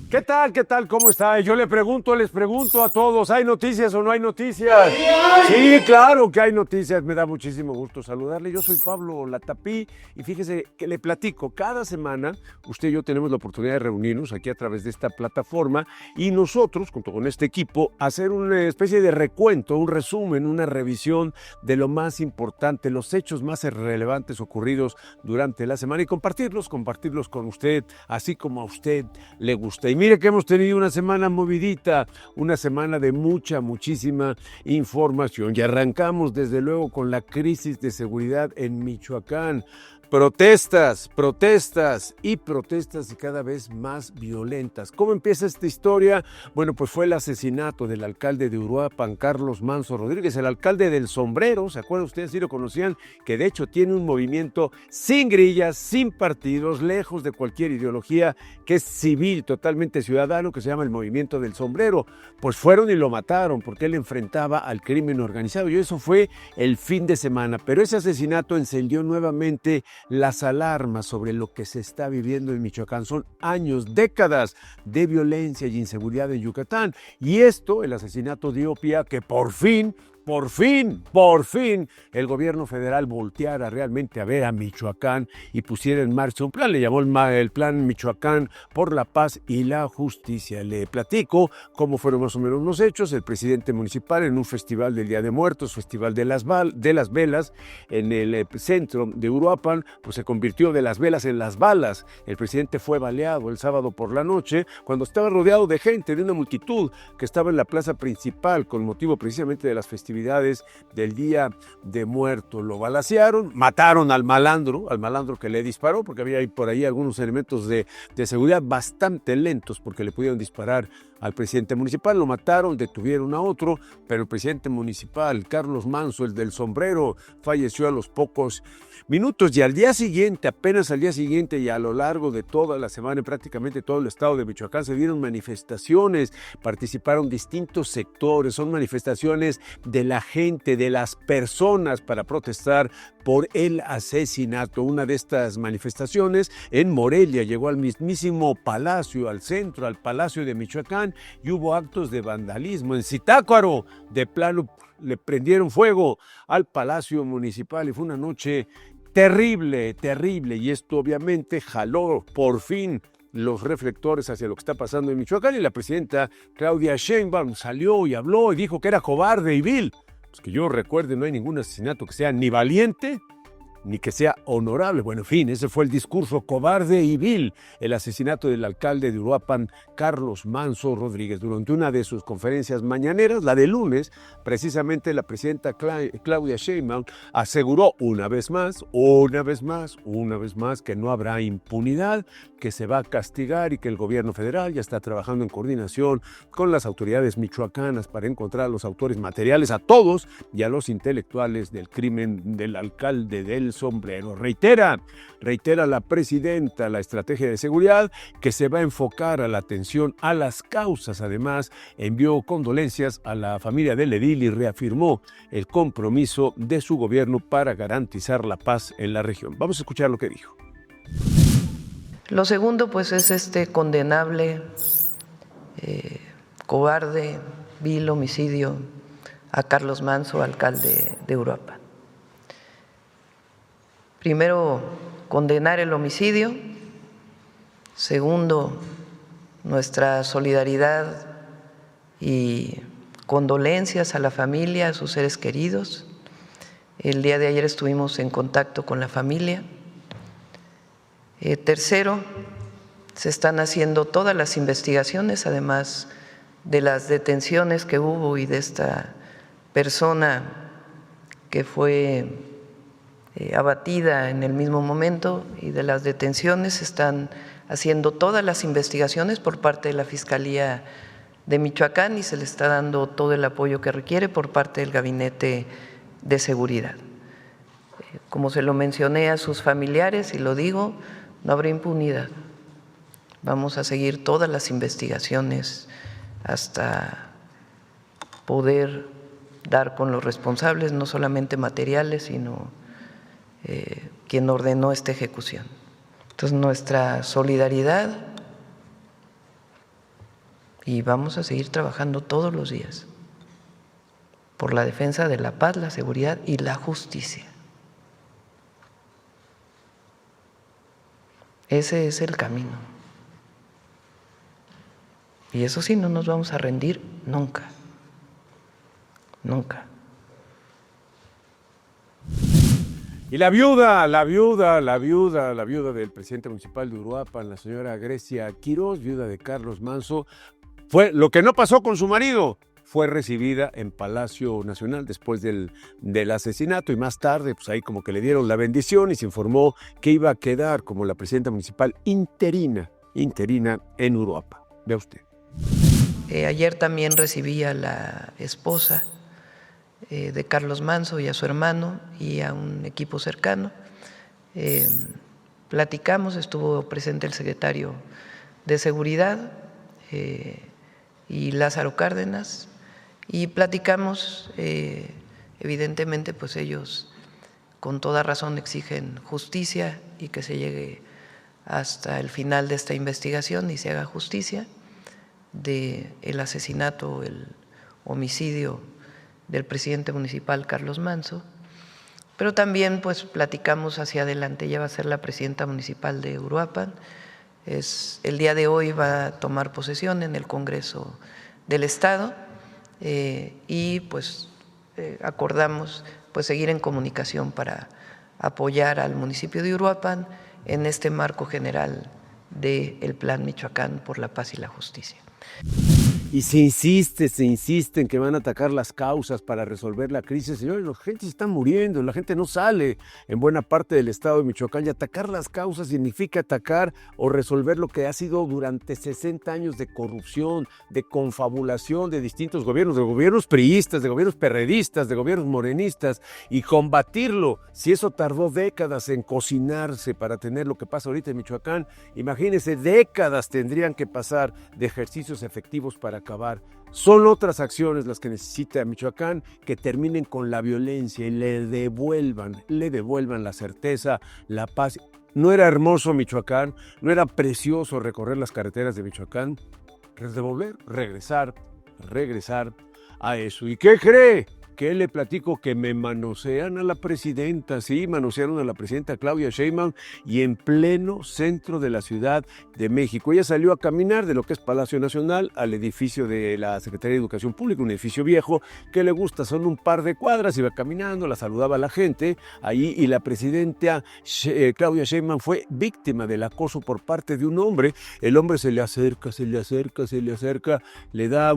¿Qué tal? ¿Qué tal? ¿Cómo está? Yo les pregunto a todos, ¿hay noticias o no hay noticias? Sí, claro que hay noticias. Me da muchísimo gusto saludarle. Yo soy Pablo Latapí y fíjese que le platico. Cada semana usted y yo tenemos la oportunidad de reunirnos aquí a través de esta plataforma y nosotros, junto con este equipo, hacer una especie de recuento, un resumen, una revisión de lo más importante, los hechos más relevantes ocurridos durante la semana y compartirlos con usted, así como a usted le gusta. Y mire que hemos tenido una semana movidita, una semana de muchísima información. Y arrancamos desde luego con la crisis de seguridad en Michoacán. Protestas y cada vez más violentas. ¿Cómo empieza esta historia? Bueno, pues fue el asesinato del alcalde de Uruapan, Carlos Manso Rodríguez, el alcalde del sombrero, ¿se acuerdan ustedes? Sí lo conocían, que de hecho tiene un movimiento sin grillas, sin partidos, lejos de cualquier ideología, que es civil, totalmente ciudadano, que se llama el Movimiento del Sombrero. Pues fueron y lo mataron porque él enfrentaba al crimen organizado y eso fue el fin de semana. Pero ese asesinato encendió nuevamente las alarmas sobre lo que se está viviendo en Michoacán. Son años, décadas de violencia y inseguridad en Yucatán. Y esto, el asesinato dio pie a que por fin, el gobierno federal volteara realmente a ver a Michoacán y pusiera en marcha un plan. Le llamó el Plan Michoacán por la Paz y la Justicia. Le platico cómo fueron más o menos los hechos. El presidente municipal en un festival del Día de Muertos, festival de las velas, en el centro de Uruapan, pues se convirtió de las velas en las balas. El presidente fue baleado el sábado por la noche cuando estaba rodeado de gente, de una multitud que estaba en la plaza principal con motivo precisamente de las festividades del Día de Muertos. Lo balacearon, mataron al malandro que le disparó, porque había por ahí algunos elementos de seguridad bastante lentos porque le pudieron disparar al presidente municipal. Lo mataron, detuvieron a otro, pero el presidente municipal, Carlos Manso, el del sombrero, falleció a los pocos minutos. Y al día siguiente, apenas al día siguiente y a lo largo de toda la semana, prácticamente todo el estado de Michoacán, se dieron manifestaciones, participaron distintos sectores, son manifestaciones de la gente, de las personas para protestar por el asesinato. Una de estas manifestaciones en Morelia llegó al mismísimo palacio, al centro, al Palacio de Michoacán, y hubo actos de vandalismo. En Zitácuaro, de plano, le prendieron fuego al Palacio Municipal y fue una noche terrible, y esto obviamente jaló por fin los reflectores hacia lo que está pasando en Michoacán, y la presidenta Claudia Sheinbaum salió y habló y dijo que era cobarde y vil. Pues que yo recuerde, no hay ningún asesinato que sea ni valiente ni que sea honorable. Bueno, en fin, ese fue el discurso cobarde y vil, el asesinato del alcalde de Uruapan, Carlos Manso Rodríguez. Durante una de sus conferencias mañaneras, la de lunes, precisamente la presidenta Claudia Sheinbaum aseguró una vez más, que no habrá impunidad, que se va a castigar y que el gobierno federal ya está trabajando en coordinación con las autoridades michoacanas para encontrar a los autores materiales, a todos, y a los intelectuales del crimen del alcalde del sombrero. Reitera la presidenta la estrategia de seguridad que se va a enfocar a la atención a las causas. Además, envió condolencias a la familia del edil y reafirmó el compromiso de su gobierno para garantizar la paz en la región. Vamos a escuchar lo que dijo. Lo segundo, pues, es este condenable, cobarde, vil homicidio a Carlos Manso, alcalde de Uruapan. Primero, condenar el homicidio. Segundo, nuestra solidaridad y condolencias a la familia, a sus seres queridos. El día de ayer estuvimos en contacto con la familia. Tercero, se están haciendo todas las investigaciones, además de las detenciones que hubo y de esta persona que fue abatida en el mismo momento, y de las detenciones se están haciendo todas las investigaciones por parte de la Fiscalía de Michoacán y se le está dando todo el apoyo que requiere por parte del Gabinete de Seguridad. Como se lo mencioné a sus familiares y lo digo, no habrá impunidad. Vamos a seguir todas las investigaciones hasta poder dar con los responsables, no solamente materiales, sino quien ordenó esta ejecución. Entonces, nuestra solidaridad y vamos a seguir trabajando todos los días por la defensa de la paz, la seguridad y la justicia. Ese es el camino. Y eso sí, no nos vamos a rendir nunca. Nunca. Y la viuda del presidente municipal de Uruapan, la señora Grecia Quirós, viuda de Carlos Manso, fue lo que no pasó con su marido. Fue recibida en Palacio Nacional después del asesinato y más tarde, pues ahí como que le dieron la bendición y se informó que iba a quedar como la presidenta municipal interina en Uruapan. Vea usted. Ayer también recibí a la esposa de Carlos Manso y a su hermano y a un equipo cercano. Platicamos, estuvo presente el secretario de Seguridad y Lázaro Cárdenas, y platicamos, evidentemente pues ellos con toda razón exigen justicia y que se llegue hasta el final de esta investigación y se haga justicia del asesinato, el homicidio del presidente municipal Carlos Manso, pero también pues platicamos hacia adelante. Ella va a ser la presidenta municipal de Uruapan, el día de hoy va a tomar posesión en el Congreso del Estado y pues acordamos pues seguir en comunicación para apoyar al municipio de Uruapan en este marco general del Plan Michoacán por la Paz y la Justicia. Y se insiste en que van a atacar las causas para resolver la crisis. Señores, la gente se está muriendo, la gente no sale en buena parte del estado de Michoacán, y atacar las causas significa atacar o resolver lo que ha sido durante 60 años de corrupción, de confabulación de distintos gobiernos, de gobiernos priistas, de gobiernos perredistas, de gobiernos morenistas, y combatirlo. Si eso tardó décadas en cocinarse para tener lo que pasa ahorita en Michoacán, imagínense, décadas tendrían que pasar de ejercicios efectivos para acabar. Son otras acciones las que necesita Michoacán, que terminen con la violencia y le devuelvan la certeza, la paz. ¿No era hermoso Michoacán? ¿No era precioso recorrer las carreteras de Michoacán? Regresar a eso. ¿Y qué cree? Que le platico que me manosean a la presidenta, sí, manosearon a la presidenta Claudia Sheinbaum, y en pleno centro de la Ciudad de México. Ella salió a caminar de lo que es Palacio Nacional al edificio de la Secretaría de Educación Pública, un edificio viejo que le gusta, son un par de cuadras, iba caminando, la saludaba a la gente ahí, y la presidenta Claudia Sheinbaum fue víctima del acoso por parte de un hombre. El hombre se le acerca, le da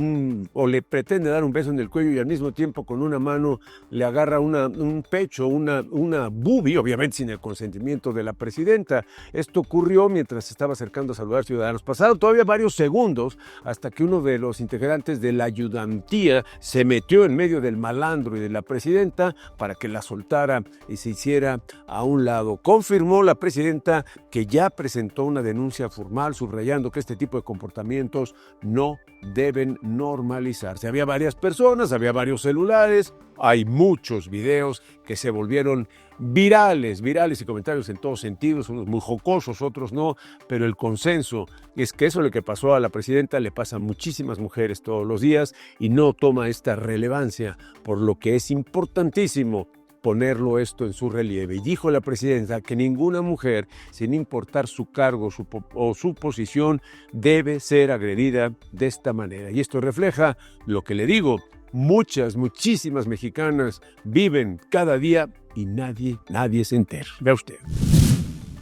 o le pretende dar un beso en el cuello, y al mismo tiempo con una mano le agarra un pecho, una boobie, obviamente sin el consentimiento de la presidenta. Esto ocurrió mientras se estaba acercando a saludar ciudadanos. Pasaron todavía varios segundos hasta que uno de los integrantes de la ayudantía se metió en medio del malandro y de la presidenta para que la soltara y se hiciera a un lado. Confirmó la presidenta que ya presentó una denuncia formal subrayando que este tipo de comportamientos no deben normalizarse. Había varias personas, había varios celulares, hay muchos videos que se volvieron virales y comentarios en todos sentidos, unos muy jocosos, otros no, pero el consenso es que eso es lo que pasó a la presidenta, le pasa a muchísimas mujeres todos los días y no toma esta relevancia, por lo que es importantísimo ponerlo esto en su relieve. Y dijo la presidenta que ninguna mujer, sin importar su cargo o su posición, debe ser agredida de esta manera. Y esto refleja lo que le digo, muchísimas mexicanas viven cada día y nadie se entera. Vea usted.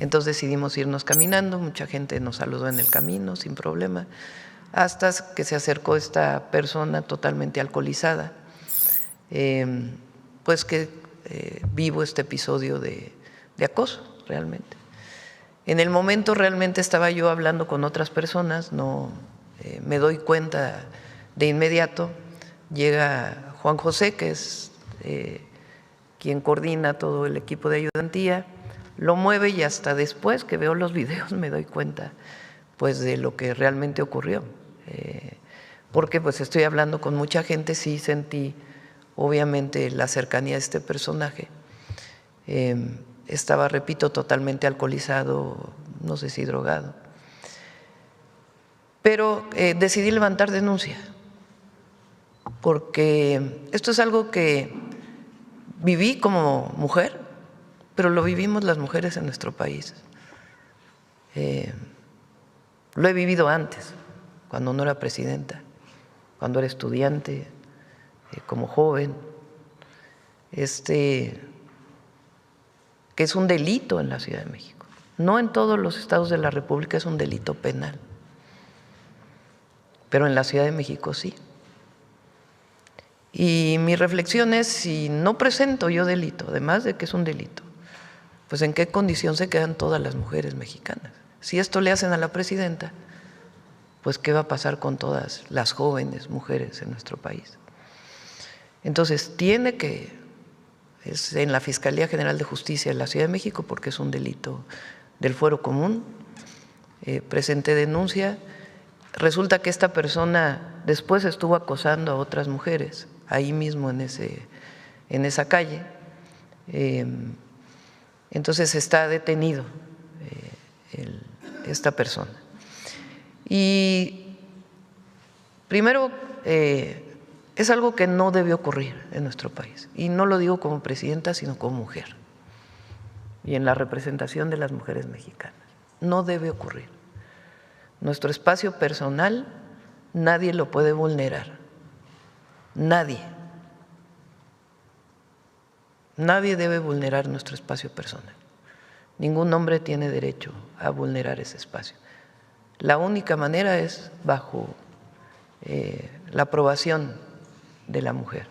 Entonces decidimos irnos caminando, mucha gente nos saludó en el camino sin problema, hasta que se acercó esta persona totalmente alcoholizada, pues que vivo este episodio de acoso realmente. En el momento realmente estaba yo hablando con otras personas, no me doy cuenta de inmediato, llega Juan José, que es quien coordina todo el equipo de ayudantía, lo mueve, y hasta después que veo los videos me doy cuenta pues de lo que realmente ocurrió, porque pues estoy hablando con mucha gente, sí sentí obviamente la cercanía de este personaje. Estaba, repito, totalmente alcoholizado, no sé si drogado. Pero decidí levantar denuncia, porque esto es algo que viví como mujer, pero lo vivimos las mujeres en nuestro país. Lo he vivido antes, cuando no era presidenta, cuando era estudiante, como joven. Que es un delito en la Ciudad de México. No en todos los estados de la República es un delito penal, pero en la Ciudad de México sí. Y mi reflexión es, si no presento yo delito, además de que es un delito, pues en qué condición se quedan todas las mujeres mexicanas. Si esto le hacen a la presidenta, pues qué va a pasar con todas las jóvenes mujeres en nuestro país. Entonces es en la Fiscalía General de Justicia de la Ciudad de México, porque es un delito del fuero común. Presenté denuncia. Resulta que esta persona después estuvo acosando a otras mujeres ahí mismo en esa calle. Entonces está detenido esta persona. Y primero, es algo que no debe ocurrir en nuestro país. Y no lo digo como presidenta, sino como mujer. Y en la representación de las mujeres mexicanas. No debe ocurrir. Nuestro espacio personal nadie lo puede vulnerar. Nadie. Nadie debe vulnerar nuestro espacio personal. Ningún hombre tiene derecho a vulnerar ese espacio. La única manera es bajo la aprobación de la mujer.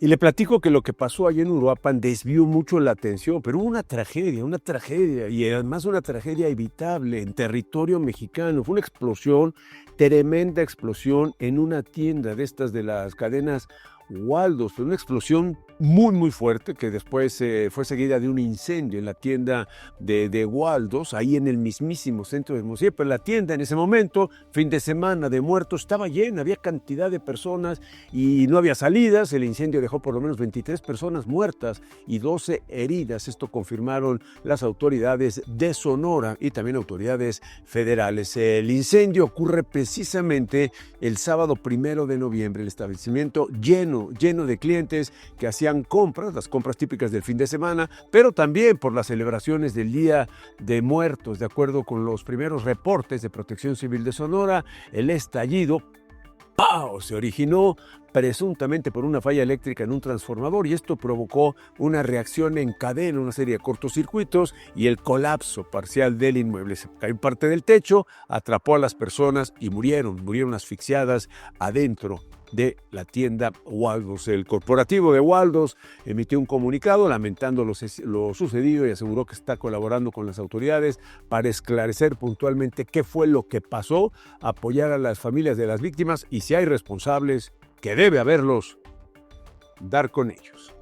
Y le platico que lo que pasó allá en Uruapan desvió mucho la atención, pero hubo una tragedia, y además una tragedia evitable en territorio mexicano. Fue una explosión, tremenda explosión en una tienda de estas de las cadenas Waldos. Fue una explosión muy, muy fuerte que después fue seguida de un incendio en la tienda de Waldos, ahí en el mismísimo centro de Hermosillo. Pero la tienda en ese momento, fin de semana de muertos, estaba llena, había cantidad de personas y no había salidas. El incendio dejó por lo menos 23 personas muertas y 12 heridas. Esto confirmaron las autoridades de Sonora y también autoridades federales. El incendio ocurre precisamente el sábado 1 de noviembre. El establecimiento lleno de clientes que hacían compras, las compras típicas del fin de semana, pero también por las celebraciones del Día de Muertos. De acuerdo con los primeros reportes de Protección Civil de Sonora, el estallido se originó presuntamente por una falla eléctrica en un transformador, y esto provocó una reacción en cadena, una serie de cortocircuitos y el colapso parcial del inmueble. Se cayó parte del techo, atrapó a las personas y murieron asfixiadas adentro de la tienda Waldos. El corporativo de Waldos emitió un comunicado lamentando lo sucedido y aseguró que está colaborando con las autoridades para esclarecer puntualmente qué fue lo que pasó, apoyar a las familias de las víctimas y, si hay responsables, que debe haberlos, dar con ellos.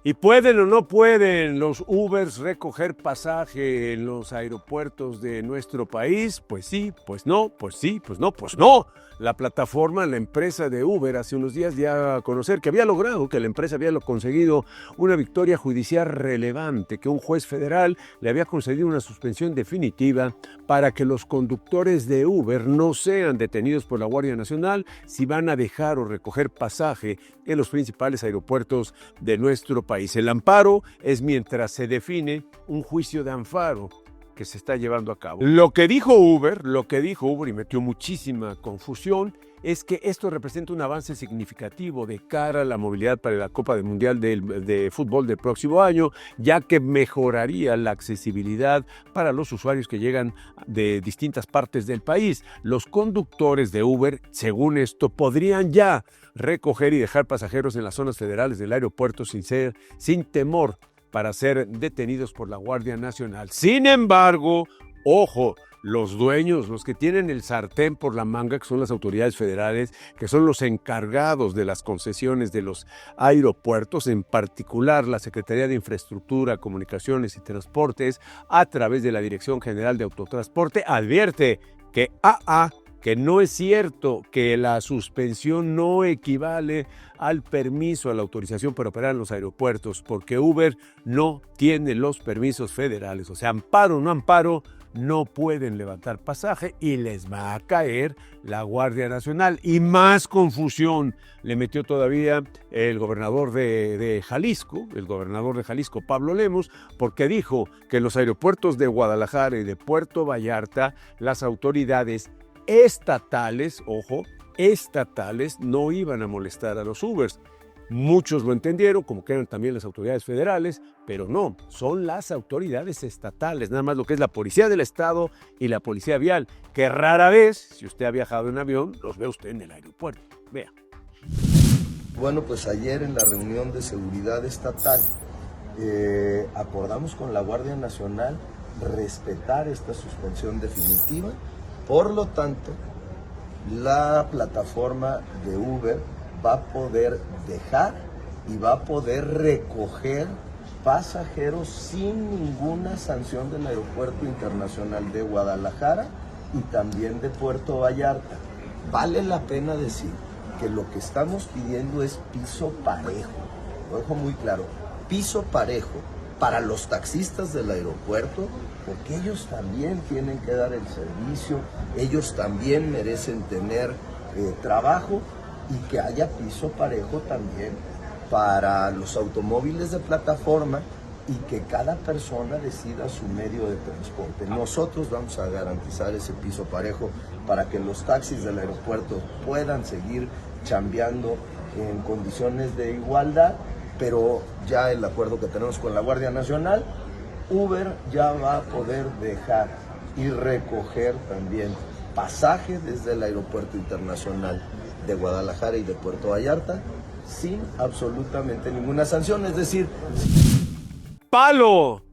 ¿Y pueden o no pueden los Ubers recoger pasaje en los aeropuertos de nuestro país? Pues sí, pues no, pues sí, pues no, pues no. La plataforma, la empresa de Uber, hace unos días dio a conocer que la empresa había conseguido una victoria judicial relevante, que un juez federal le había concedido una suspensión definitiva para que los conductores de Uber no sean detenidos por la Guardia Nacional si van a dejar o recoger pasaje en los principales aeropuertos de nuestro país. El amparo es mientras se define un juicio de amparo que se está llevando a cabo. Lo que dijo Uber y metió muchísima confusión, es que esto representa un avance significativo de cara a la movilidad para la Copa Mundial de Fútbol del próximo año, ya que mejoraría la accesibilidad para los usuarios que llegan de distintas partes del país. Los conductores de Uber, según esto, podrían ya recoger y dejar pasajeros en las zonas federales del aeropuerto sin temor para ser detenidos por la Guardia Nacional. Sin embargo, ojo, los dueños, los que tienen el sartén por la manga, que son las autoridades federales, que son los encargados de las concesiones de los aeropuertos, en particular la Secretaría de Infraestructura, Comunicaciones y Transportes, a través de la Dirección General de Autotransporte, advierte que que no es cierto, que la suspensión no equivale al permiso, a la autorización para operar en los aeropuertos, porque Uber no tiene los permisos federales. O sea, amparo o no amparo, no pueden levantar pasaje y les va a caer la Guardia Nacional. Y más confusión le metió todavía el gobernador de Jalisco, Pablo Lemos, porque dijo que en los aeropuertos de Guadalajara y de Puerto Vallarta las autoridades estatales, no iban a molestar a los Ubers. Muchos lo entendieron, como que eran también las autoridades federales, pero no, son las autoridades estatales, nada más lo que es la Policía del Estado y la Policía Vial, que rara vez, si usted ha viajado en avión, los ve usted en el aeropuerto. Vea. Bueno, pues ayer en la reunión de seguridad estatal acordamos con la Guardia Nacional respetar esta suspensión definitiva. Por lo tanto, la plataforma de Uber va a poder dejar y va a poder recoger pasajeros sin ninguna sanción del Aeropuerto Internacional de Guadalajara y también de Puerto Vallarta. Vale la pena decir que lo que estamos pidiendo es piso parejo, lo dejo muy claro, piso parejo para los taxistas del aeropuerto, porque ellos también tienen que dar el servicio, ellos también merecen tener trabajo, y que haya piso parejo también para los automóviles de plataforma y que cada persona decida su medio de transporte. Nosotros vamos a garantizar ese piso parejo para que los taxis del aeropuerto puedan seguir chambeando en condiciones de igualdad, pero ya el acuerdo que tenemos con la Guardia Nacional, Uber ya va a poder dejar y recoger también pasaje desde el Aeropuerto Internacional de Guadalajara y de Puerto Vallarta sin absolutamente ninguna sanción, es decir...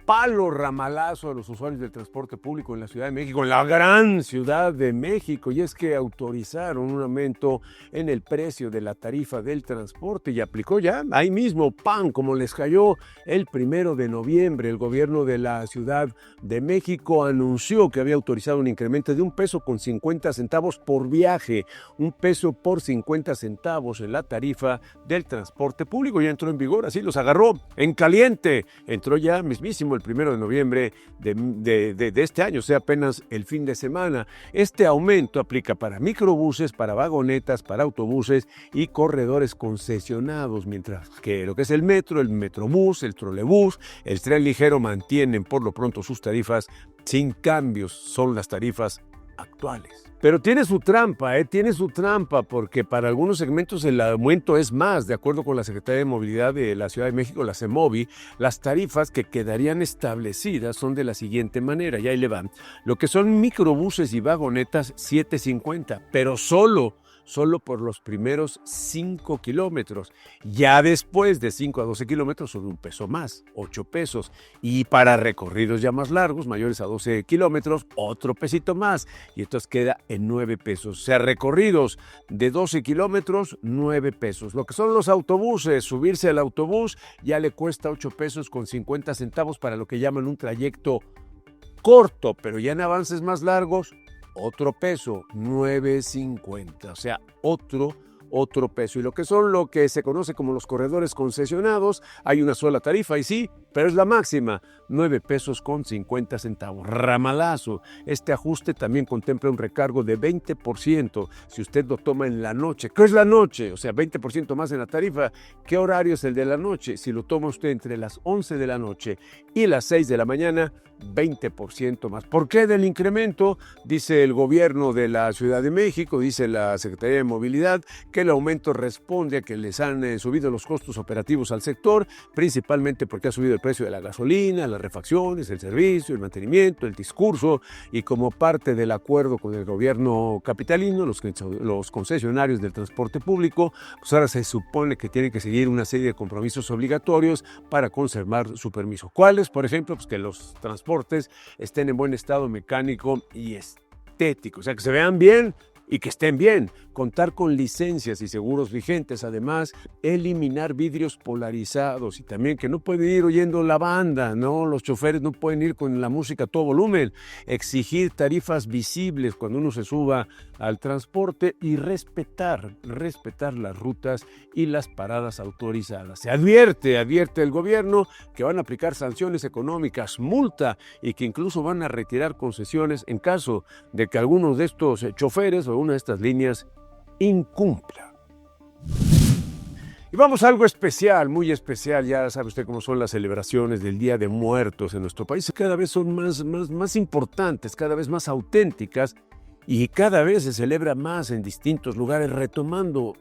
Palo ramalazo a los usuarios del transporte público en la Ciudad de México, en la gran Ciudad de México, y es que autorizaron un aumento en el precio de la tarifa del transporte y aplicó ya ahí mismo, ¡pam!, como les cayó el 1 de noviembre. El gobierno de la Ciudad de México anunció que había autorizado un incremento de $1.50 por viaje, $1.50 en la tarifa del transporte público. Ya entró en vigor, así los agarró en caliente, entró ya mismísimo el 1 de noviembre de este año, o sea, apenas el fin de semana. Este aumento aplica para microbuses, para vagonetas, para autobuses y corredores concesionados, mientras que lo que es el metro, el metrobús, el trolebús, el tren ligero mantienen por lo pronto sus tarifas sin cambios, son las tarifas actuales. Pero tiene su trampa, porque para algunos segmentos el aumento es más. De acuerdo con la Secretaría de Movilidad de la Ciudad de México, la CEMOVI, las tarifas que quedarían establecidas son de la siguiente manera, y ahí le van. Lo que son microbuses y vagonetas, $7.50, pero solo por los primeros 5 kilómetros. Ya después de 5 a 12 kilómetros son $1 más, $8. Y para recorridos ya más largos, mayores a 12 kilómetros, otro pesito más. Y entonces queda en $9. O sea, recorridos de 12 kilómetros, $9. Lo que son los autobuses, subirse al autobús ya le cuesta $8.50 para lo que llaman un trayecto corto, pero ya en avances más largos, otro peso, $9.50, o sea, otro peso. Y lo que son lo que se conoce como los corredores concesionados, hay una sola tarifa y sí, pero es la máxima, $9.50. Ramalazo. Este ajuste también contempla un recargo de 20% si usted lo toma en la noche. ¿Qué es la noche? O sea, 20% más en la tarifa. ¿Qué horario es el de la noche? Si lo toma usted entre las 11 de la noche y las 6 de la mañana, 20% más. ¿Por qué del incremento? Dice el gobierno de la Ciudad de México, dice la Secretaría de Movilidad, que el aumento responde a que les han subido los costos operativos al sector, principalmente porque ha subido el precio de la gasolina, las refacciones, el servicio, el mantenimiento, el discurso, y como parte del acuerdo con el gobierno capitalino, los concesionarios del transporte público, pues ahora se supone que tienen que seguir una serie de compromisos obligatorios para conservar su permiso. ¿Cuáles? Por ejemplo, pues que los transportes estén en buen estado mecánico y estético, o sea, que se vean bien y que estén bien. contar con licencias y seguros vigentes, además eliminar vidrios polarizados y también que no pueden ir oyendo la banda, ¿no? Los choferes no pueden ir con la música a todo volumen, exigir tarifas visibles cuando uno se suba al transporte y respetar las rutas y las paradas autorizadas. Se advierte el gobierno que van a aplicar sanciones económicas, multa y que incluso van a retirar concesiones en caso de que algunos de estos choferes o una de estas líneas incumpla. Y vamos a algo especial, muy especial. Ya sabe usted cómo son las celebraciones del Día de Muertos en nuestro país. Cada vez son más importantes, cada vez más auténticas y cada vez se celebra más en distintos lugares, retomando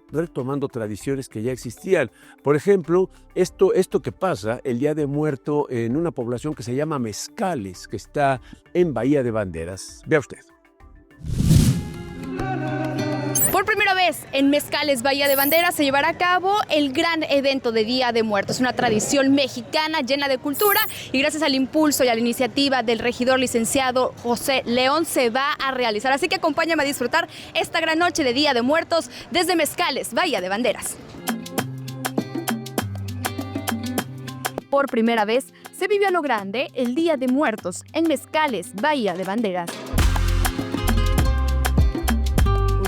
tradiciones que ya existían. Por ejemplo, esto que pasa el Día de Muerto en una población que se llama Mezcales, que está en Bahía de Banderas. Vea usted. Por primera vez en Mezcales, Bahía de Banderas, se llevará a cabo el gran evento de Día de Muertos, una tradición mexicana llena de cultura y gracias al impulso y a la iniciativa del regidor licenciado José León se va a realizar. Así que acompáñame a disfrutar esta gran noche de Día de Muertos desde Mezcales, Bahía de Banderas. Por primera vez se vivió a lo grande el Día de Muertos en Mezcales, Bahía de Banderas.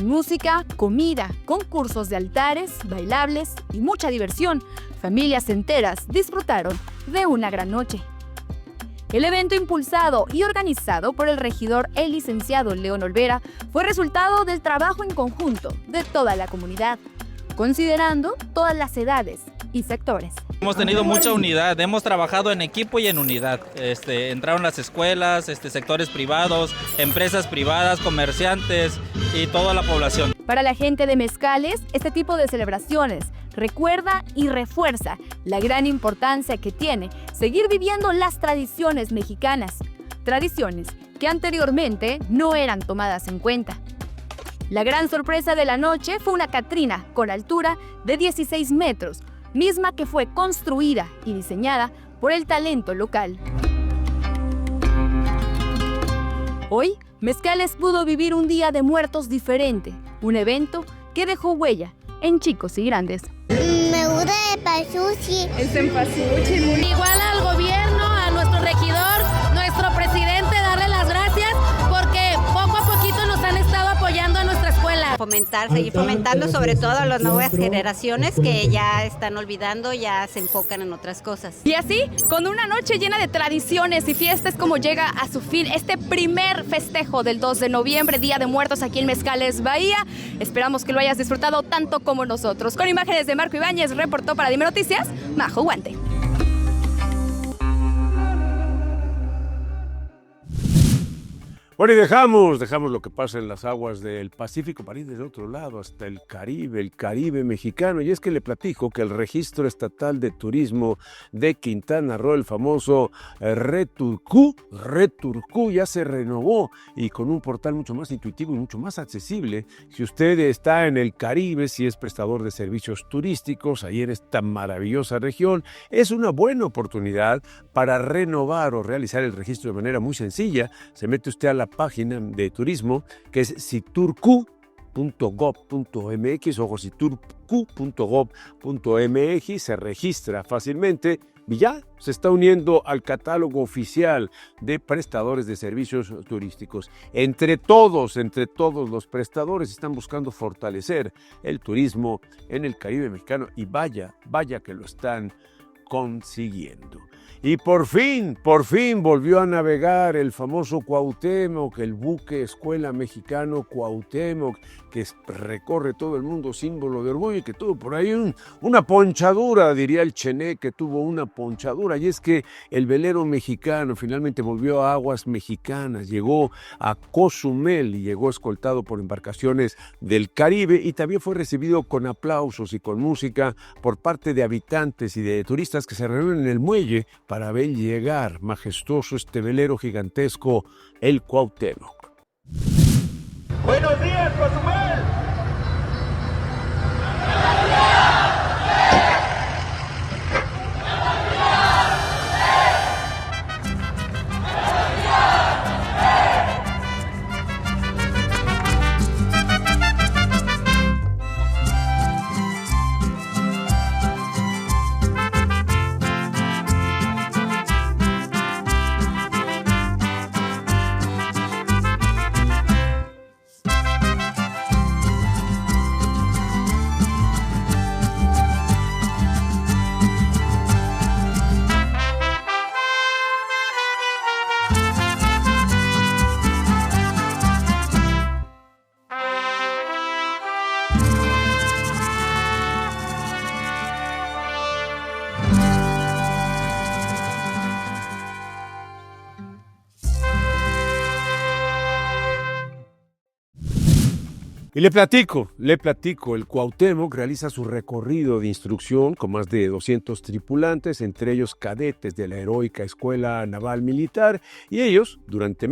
Música, comida, concursos de altares, bailables y mucha diversión. Familias enteras disfrutaron de una gran noche. El evento, impulsado y organizado por el regidor, el licenciado León Olvera, fue resultado del trabajo en conjunto de toda la comunidad, considerando todas las edades y sectores. Hemos tenido mucha unidad, hemos trabajado en equipo y en unidad. Entraron las escuelas, sectores privados, empresas privadas, comerciantes y toda la población. Para la gente de Mezcales, este tipo de celebraciones recuerda y refuerza la gran importancia que tiene seguir viviendo las tradiciones mexicanas, tradiciones que anteriormente no eran tomadas en cuenta. La gran sorpresa de la noche fue una Catrina con altura de 16 metros, misma que fue construida y diseñada por el talento local. Hoy, Mezcales pudo vivir un Día de Muertos diferente, un evento que dejó huella en chicos y grandes. Me gusta el pasuchi. El cempasúchil. Igual al gobierno, a nuestro regidor, nuestro presidente, darle las gracias porque poco a poquito nos han estado apoyando a nuestra escuela. Seguir fomentando sobre todo a las nuevas generaciones que ya están olvidando, ya se enfocan en otras cosas. Y así, con una noche llena de tradiciones y fiestas, como llega a su fin este primer festejo del 2 de noviembre, Día de Muertos aquí en Mezcales, Bahía. Esperamos que lo hayas disfrutado tanto como nosotros. Con imágenes de Marco Ibáñez, reportó para Dime Noticias, Majo Guante. Bueno, y dejamos lo que pasa en las aguas del Pacífico para ir del otro lado hasta el Caribe mexicano. Y es que le platico que el Registro Estatal de Turismo de Quintana Roo, el famoso Returcú, ya se renovó y con un portal mucho más intuitivo y mucho más accesible. Si usted está en el Caribe, si es prestador de servicios turísticos, ahí en esta maravillosa región, es una buena oportunidad para renovar o realizar el registro de manera muy sencilla. Se mete usted a la página de turismo que es siturcu.gov.mx, ojo, siturcu.gov.mx, se registra fácilmente y ya se está uniendo al catálogo oficial de prestadores de servicios turísticos. Entre todos los prestadores están buscando fortalecer el turismo en el Caribe mexicano y vaya que lo están consiguiendo. Y por fin volvió a navegar el famoso Cuauhtémoc, el buque escuela mexicano Cuauhtémoc, que recorre todo el mundo, símbolo de orgullo, y que tuvo por ahí una ponchadura, diría el Chené, que tuvo una ponchadura. Y es que el velero mexicano finalmente volvió a aguas mexicanas, llegó a Cozumel y llegó escoltado por embarcaciones del Caribe y también fue recibido con aplausos y con música por parte de habitantes y de turistas que se reúnen en el muelle para ver llegar majestuoso este velero gigantesco, el Cuauhtémoc. ¡Buenos días, Cozumel! Y le platico, el Cuauhtémoc realiza su recorrido de instrucción con más de 200 tripulantes, entre ellos cadetes de la heroica Escuela Naval Militar, y ellos, durante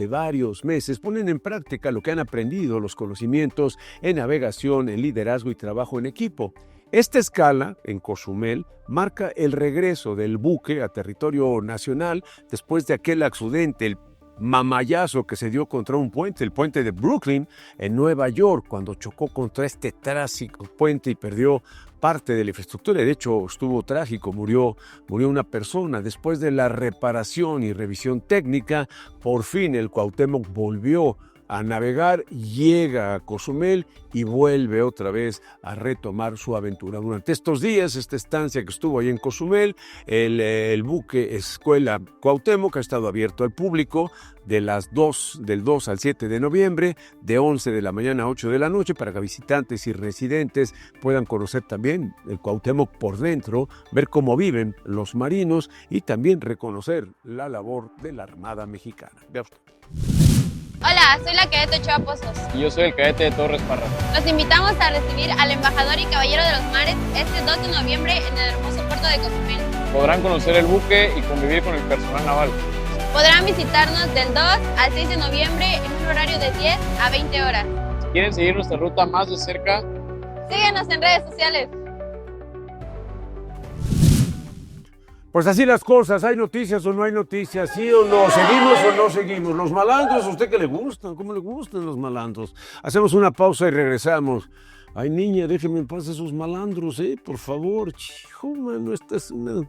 varios meses, ponen en práctica lo que han aprendido, los conocimientos en navegación, en liderazgo y trabajo en equipo. Esta escala, en Cozumel, marca el regreso del buque a territorio nacional después de aquel accidente, el mamayazo que se dio contra un puente, el puente de Brooklyn en Nueva York, cuando chocó contra este trágico puente y perdió parte de la infraestructura. De hecho, estuvo trágico, murió una persona. Después de la reparación y revisión técnica, por fin el Cuauhtémoc volvió a navegar, llega a Cozumel y vuelve otra vez a retomar su aventura. Durante estos días, esta estancia que estuvo ahí en Cozumel, el buque Escuela Cuauhtémoc ha estado abierto al público del 2 al 7 de noviembre, de 11 de la mañana a 8 de la noche, para que visitantes y residentes puedan conocer también el Cuauhtémoc por dentro, ver cómo viven los marinos y también reconocer la labor de la Armada Mexicana. Vea usted. Hola, soy la cadete Ochoa Pozos. Y yo soy el cadete de Torres Parra. Los invitamos a recibir al embajador y caballero de los mares este 2 de noviembre en el hermoso puerto de Cozumel. Podrán conocer el buque y convivir con el personal naval. Podrán visitarnos del 2 al 6 de noviembre en un horario de 10 a 20 horas. Si quieren seguir nuestra ruta más de cerca, síguenos en redes sociales. Pues así las cosas, ¿hay noticias o no hay noticias? ¿Sí o no? ¿Seguimos o no seguimos? Los malandros, ¿a usted qué le gustan? ¿Cómo le gustan los malandros? Hacemos una pausa y regresamos. Ay, niña, déjeme en paz esos malandros, por favor. Chijo, mano, esta es una...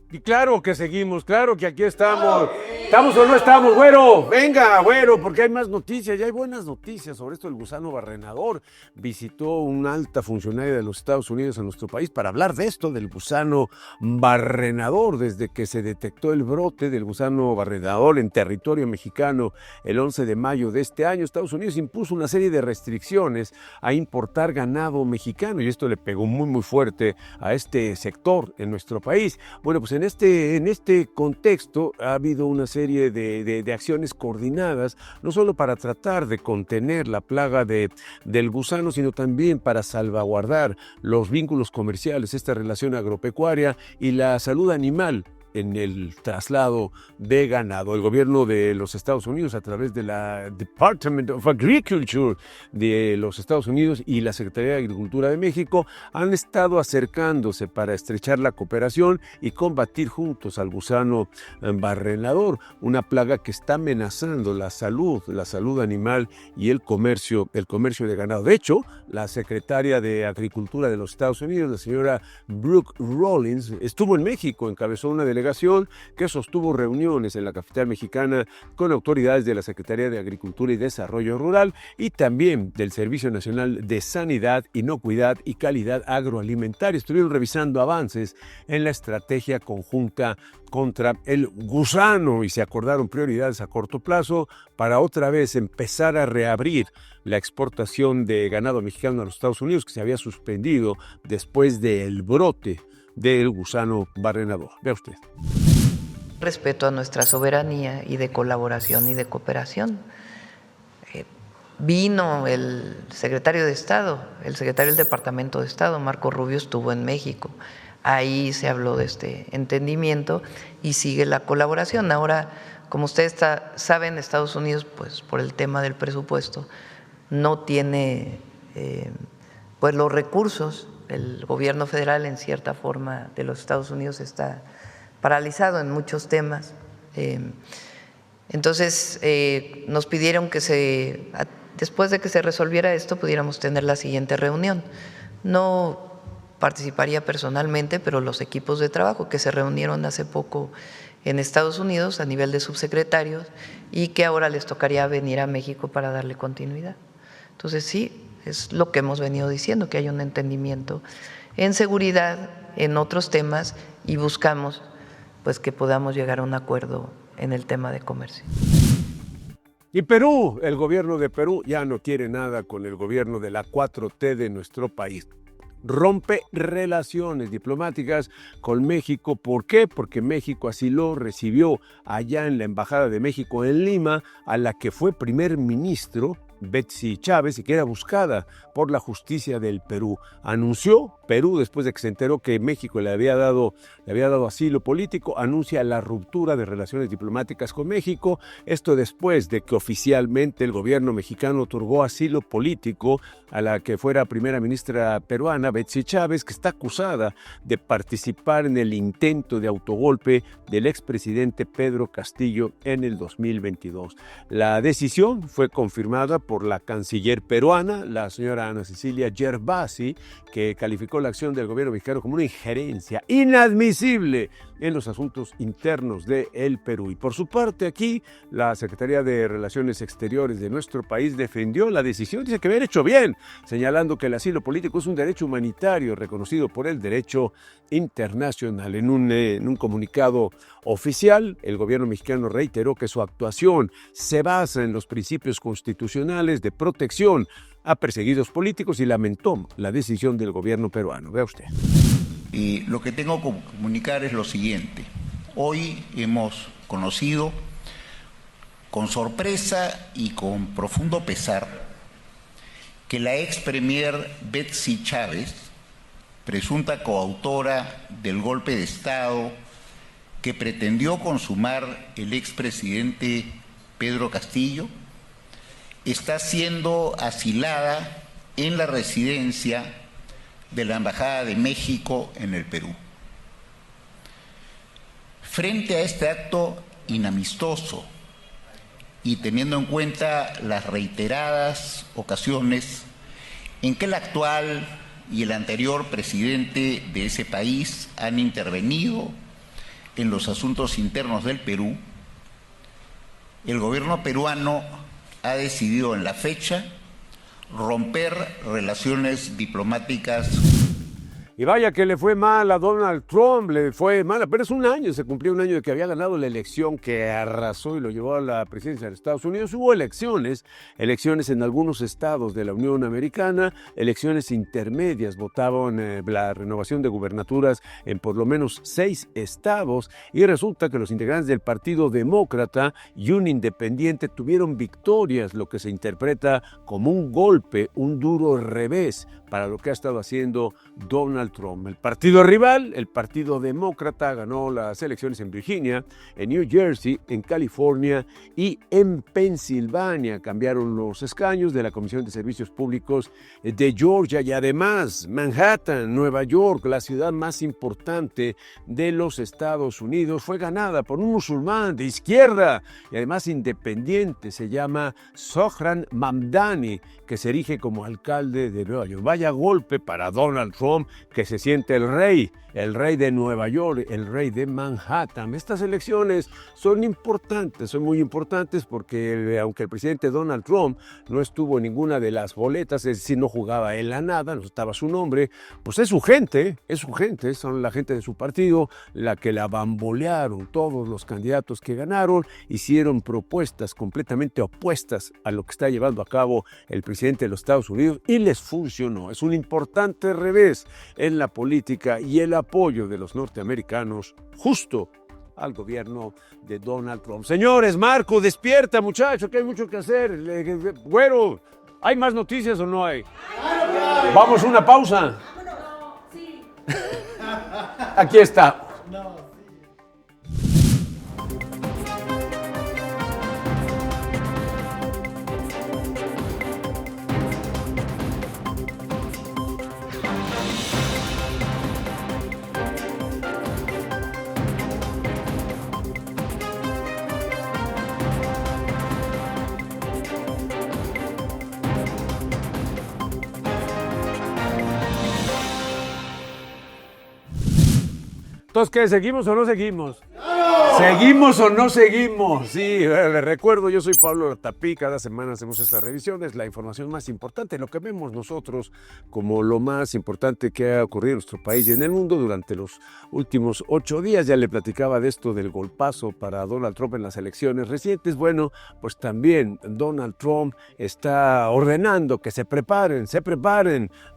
Y claro que seguimos, claro que aquí estamos. ¿Estamos o no estamos, güero? Venga, güero, porque hay más noticias, ya hay buenas noticias sobre esto del gusano barrenador. Visitó una alta funcionaria de los Estados Unidos en nuestro país para hablar de esto, del gusano barrenador. Desde que se detectó el brote del gusano barrenador en territorio mexicano el 11 de mayo de este año, Estados Unidos impuso una serie de restricciones a importar ganado mexicano, y esto le pegó muy fuerte a este sector en nuestro país. Bueno, pues en este contexto ha habido una serie de acciones coordinadas, no solo para tratar de contener la plaga del gusano, sino también para salvaguardar los vínculos comerciales, esta relación agropecuaria y la salud animal en el traslado de ganado. El gobierno de los Estados Unidos, a través de la Department of Agriculture de los Estados Unidos y la Secretaría de Agricultura de México, han estado acercándose para estrechar la cooperación y combatir juntos al gusano barrenador, una plaga que está amenazando la salud animal y el comercio de ganado. De hecho, la secretaria de Agricultura de los Estados Unidos, la señora Brooke Rollins, estuvo en México, encabezó una delegación que sostuvo reuniones en la capital mexicana con autoridades de la Secretaría de Agricultura y Desarrollo Rural y también del Servicio Nacional de Sanidad, Inocuidad y Calidad Agroalimentaria. Estuvieron revisando avances en la estrategia conjunta contra el gusano y se acordaron prioridades a corto plazo para otra vez empezar a reabrir la exportación de ganado mexicano a los Estados Unidos, que se había suspendido después del brote del gusano barrenador. Vea usted. Respeto a nuestra soberanía y de colaboración y de cooperación. Vino el secretario de Estado, el secretario del Departamento de Estado, Marco Rubio, estuvo en México. Ahí se habló de este entendimiento y sigue la colaboración. Ahora, como ustedes saben, Estados Unidos, pues por el tema del presupuesto, no tiene pues los recursos. El gobierno federal, en cierta forma, de los Estados Unidos está paralizado en muchos temas. Entonces, nos pidieron que después de que se resolviera esto, pudiéramos tener la siguiente reunión. No participaría personalmente, pero los equipos de trabajo que se reunieron hace poco en Estados Unidos a nivel de subsecretarios y que ahora les tocaría venir a México para darle continuidad. Entonces, sí, Es lo que hemos venido diciendo, que hay un entendimiento en seguridad, en otros temas, y buscamos pues que podamos llegar a un acuerdo en el tema de comercio. Y Perú, el gobierno de Perú ya no quiere nada con el gobierno de la 4T de nuestro país. Rompe relaciones diplomáticas con México. ¿Por qué? Porque México así lo recibió allá en la Embajada de México en Lima, a la que fue primer ministro Betsy Chávez y que era buscada por la justicia del Perú. Anunció Perú, después de que se enteró que México le había dado asilo político, anuncia la ruptura de relaciones diplomáticas con México. Esto después de que oficialmente el gobierno mexicano otorgó asilo político a la que fuera primera ministra peruana, Betsy Chávez, que está acusada de participar en el intento de autogolpe del expresidente Pedro Castillo en el 2022. La decisión fue confirmada por la canciller peruana, la señora Ana Cecilia Gervasi, que calificó la acción del gobierno mexicano como una injerencia inadmisible en los asuntos internos del Perú. Y por su parte aquí, la Secretaría de Relaciones Exteriores de nuestro país defendió la decisión, dice que había hecho bien, señalando que el asilo político es un derecho humanitario reconocido por el derecho internacional. En un comunicado oficial, el gobierno mexicano reiteró que su actuación se basa en los principios constitucionales de protección a perseguidos políticos y lamentó la decisión del gobierno peruano. Vea usted. Y lo que tengo que comunicar es lo siguiente. Hoy hemos conocido con sorpresa y con profundo pesar que la ex premier Betsy Chávez, presunta coautora del golpe de Estado que pretendió consumar el expresidente Pedro Castillo, está siendo asilada en la residencia de la Embajada de México en el Perú. Frente a este acto inamistoso y teniendo en cuenta las reiteradas ocasiones en que el actual y el anterior presidente de ese país han intervenido en los asuntos internos del Perú, el gobierno peruano ha decidido en la fecha romper relaciones diplomáticas. Y vaya que le fue mal a Donald Trump, le fue mal, pero es un año, se cumplió un año de que había ganado la elección que arrasó y lo llevó a la presidencia de Estados Unidos. Hubo elecciones en algunos estados de la Unión Americana, elecciones intermedias, votaban la renovación de gubernaturas en por lo menos 6 estados y resulta que los integrantes del Partido Demócrata y un independiente tuvieron victorias, lo que se interpreta como un golpe, un duro revés para lo que ha estado haciendo Donald Trump. El partido rival, el Partido Demócrata, ganó las elecciones en Virginia, en New Jersey, en California y en Pensilvania. Cambiaron los escaños de la Comisión de Servicios Públicos de Georgia y además Manhattan, Nueva York, la ciudad más importante de los Estados Unidos, fue ganada por un musulmán de izquierda y además independiente. Se llama Zohran Mamdani, que se erige como alcalde de Nueva York. Vaya golpe para Donald Trump, que se siente el rey de Nueva York, el rey de Manhattan. Estas elecciones son importantes, son muy importantes porque aunque el presidente Donald Trump no estuvo en ninguna de las boletas, es decir, no jugaba él a nada, no estaba su nombre, pues es su gente, son la gente de su partido la que la bambolearon. Todos los candidatos que ganaron hicieron propuestas completamente opuestas a lo que está llevando a cabo el presidente de los Estados Unidos y les funcionó. Es un importante revés en la política y el apoyo de los norteamericanos justo al gobierno de Donald Trump. Señores, Marco, despierta, muchacho, que hay mucho que hacer. Güero, ¿hay más noticias o no hay? Vamos a una pausa. Sí. Aquí está. Entonces, ¿qué? ¿Seguimos o no seguimos? ¿Seguimos o no seguimos? Sí, les recuerdo, yo soy Pablo Tapí, cada semana hacemos estas revisiones, la información más importante, lo que vemos nosotros como lo más importante que ha ocurrido en nuestro país y en el mundo durante los últimos 8 días. Ya le platicaba de esto del golpazo para Donald Trump en las elecciones recientes. Bueno, pues también Donald Trump está ordenando que se preparen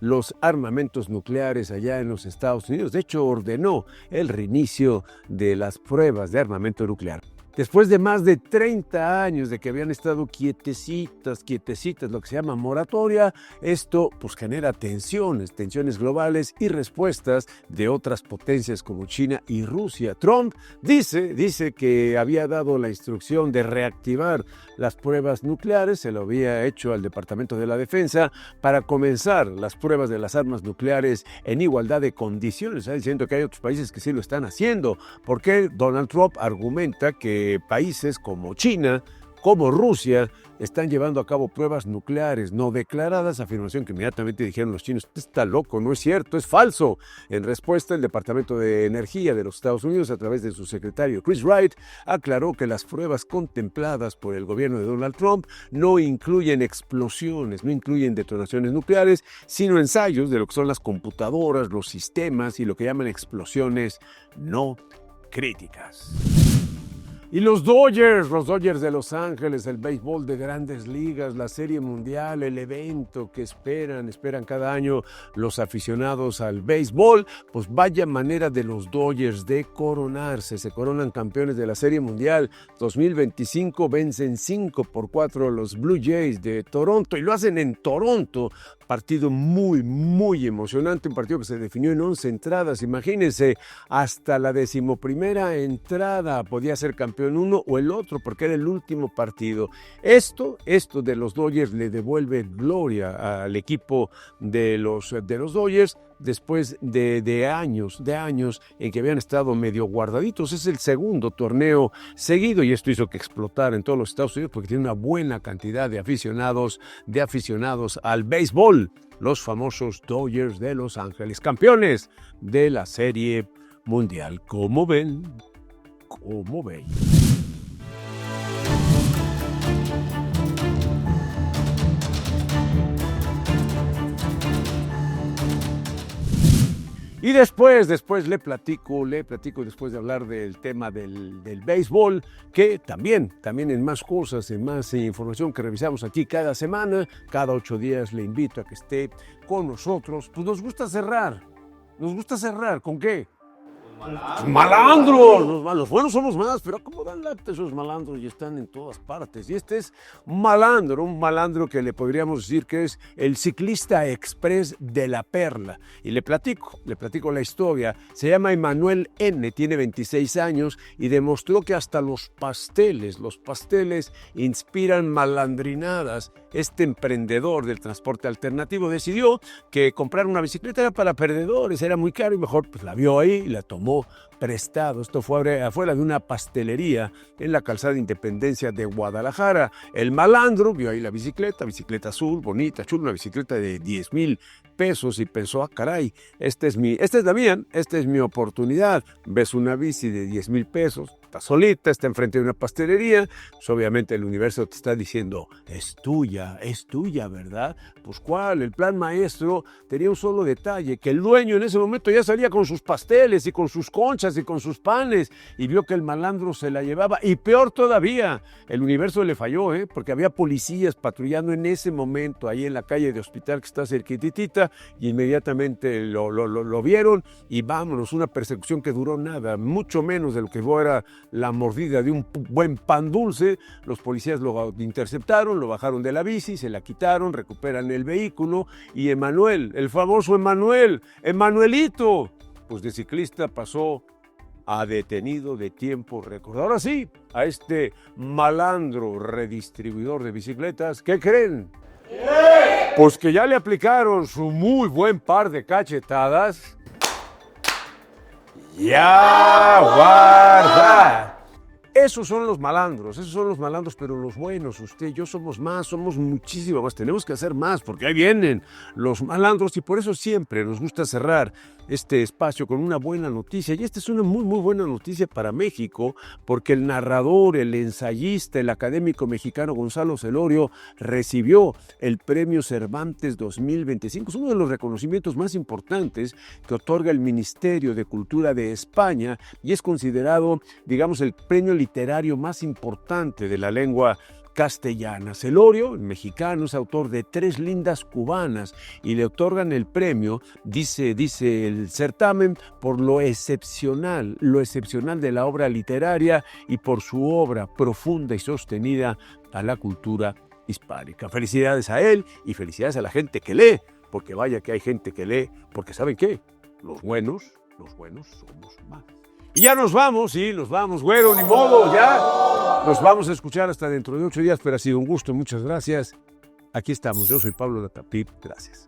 los armamentos nucleares allá en los Estados Unidos. De hecho, ordenó el reinicio de las pruebas de armamento nuclear. Después de más de 30 años de que habían estado quietecitas, lo que se llama moratoria, esto pues genera tensiones globales y respuestas de otras potencias como China y Rusia. Trump dice que había dado la instrucción de reactivar las pruebas nucleares, se lo había hecho al Departamento de la Defensa para comenzar las pruebas de las armas nucleares en igualdad de condiciones. Está diciendo que hay otros países que sí lo están haciendo, porque Donald Trump argumenta que países como China, como Rusia, están llevando a cabo pruebas nucleares no declaradas, afirmación que inmediatamente dijeron los chinos, usted está loco, no es cierto, es falso. En respuesta, el Departamento de Energía de los Estados Unidos, a través de su secretario Chris Wright, aclaró que las pruebas contempladas por el gobierno de Donald Trump no incluyen explosiones, no incluyen detonaciones nucleares, sino ensayos de lo que son las computadoras, los sistemas y lo que llaman explosiones no críticas. Y los Dodgers de Los Ángeles, el béisbol de Grandes Ligas, la Serie Mundial, el evento que esperan cada año los aficionados al béisbol, pues vaya manera de los Dodgers de coronarse. Se coronan campeones de la Serie Mundial 2025, vencen 5-4 a los Blue Jays de Toronto y lo hacen en Toronto. Partido muy, muy emocionante, un partido que se definió en 11 entradas. Imagínense, hasta la 11ª entrada podía ser campeón uno o el otro, porque era el último partido. Esto de los Dodgers le devuelve gloria al equipo de los Dodgers, después de años en que habían estado medio guardaditos. Es el segundo torneo seguido y esto hizo que explotara en todos los Estados Unidos porque tiene una buena cantidad de aficionados al béisbol. Los famosos Dodgers de Los Ángeles, campeones de la Serie Mundial. ¿Cómo ven? Y después le platico después de hablar del tema del béisbol, que también en más cosas, en más información que revisamos aquí cada semana, cada 8 días le invito a que esté con nosotros. Pues nos gusta cerrar, ¿con qué? Malandros, los buenos somos más, pero ¿cómo dan lata esos malandros? Y están en todas partes. Y este es un malandro que le podríamos decir que es el ciclista express de la Perla. Y le platico la historia. Se llama Emanuel N., tiene 26 años y demostró que hasta los pasteles inspiran malandrinadas. Este emprendedor del transporte alternativo decidió que comprar una bicicleta era para perdedores, era muy caro y mejor pues la vio ahí y la tomó prestado. Esto fue afuera de una pastelería en la calzada Independencia de Guadalajara. El malandro vio ahí la bicicleta azul, bonita, chula, una bicicleta de 10,000 pesos y pensó, caray, esta es mi oportunidad. Ves una bici de 10,000 pesos, está solita, está enfrente de una pastelería, pues obviamente el universo te está diciendo, es tuya, ¿verdad? Pues ¿cuál? El plan maestro tenía un solo detalle, que el dueño en ese momento ya salía con sus pasteles y con sus conchas y con sus panes y vio que el malandro se la llevaba. Y peor todavía, el universo le falló, porque había policías patrullando en ese momento ahí en la calle de Hospital que está cerquitita y inmediatamente lo vieron y vámonos, una persecución que duró nada, mucho menos de lo que fuera la mordida de un buen pan dulce. Los policías lo interceptaron, lo bajaron de la bici, se la quitaron, recuperan el vehículo y Emanuel, el famoso Emanuelito, pues de ciclista pasó a detenido de tiempo récord. Ahora sí, a este malandro redistribuidor de bicicletas, ¿qué creen? Pues que ya le aplicaron su muy buen par de cachetadas. ¡Ya guarda! Esos son los malandros, pero los buenos, usted y yo somos muchísimo más, tenemos que hacer más, porque ahí vienen los malandros, y por eso siempre nos gusta cerrar este espacio con una buena noticia, y esta es una muy, muy buena noticia para México, porque el narrador, el ensayista, el académico mexicano Gonzalo Celorio recibió el Premio Cervantes 2025, es uno de los reconocimientos más importantes que otorga el Ministerio de Cultura de España, y es considerado, digamos, el premio literario más importante de la lengua castellana. Celorio, el mexicano, es autor de 3 lindas cubanas y le otorgan el premio, dice el certamen, por lo excepcional de la obra literaria y por su obra profunda y sostenida a la cultura hispánica. Felicidades a él y felicidades a la gente que lee, porque vaya que hay gente que lee, porque ¿saben qué? Los buenos somos más. Y ya nos vamos, güero, ni modo, ya. Nos vamos a escuchar hasta dentro de 8 días, pero ha sido un gusto, muchas gracias. Aquí estamos, yo soy Pablo Latapip, gracias.